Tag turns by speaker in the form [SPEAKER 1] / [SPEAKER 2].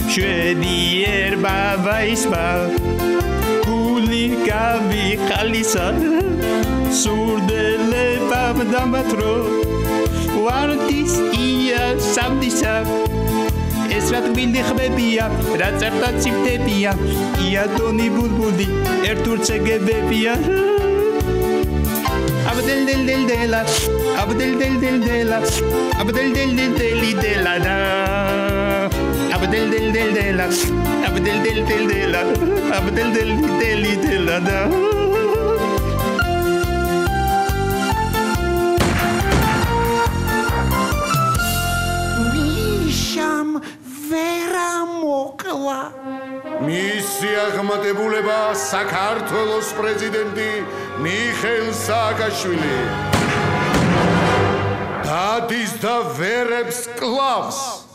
[SPEAKER 1] შვედი ერბა ვაისბა გული გავიხალისა სურდელება დამათრო ვარდის ია სამდისა ეს რა თბილი ხმებია რა წერტა ციფტებია იატონი ბულბული ერთურცეგებებია აბდელდელდელდელა აბდელდელდელდელა აბდელდელდელდელა და აბდელდელდელდელა აბდელდელდელდელა აბდელდელდელდელა და
[SPEAKER 2] მისი აღმატებულება საქართველოს პრეზიდენტი მიხეილ სააკაშვილი დადის და ვერებს კლავს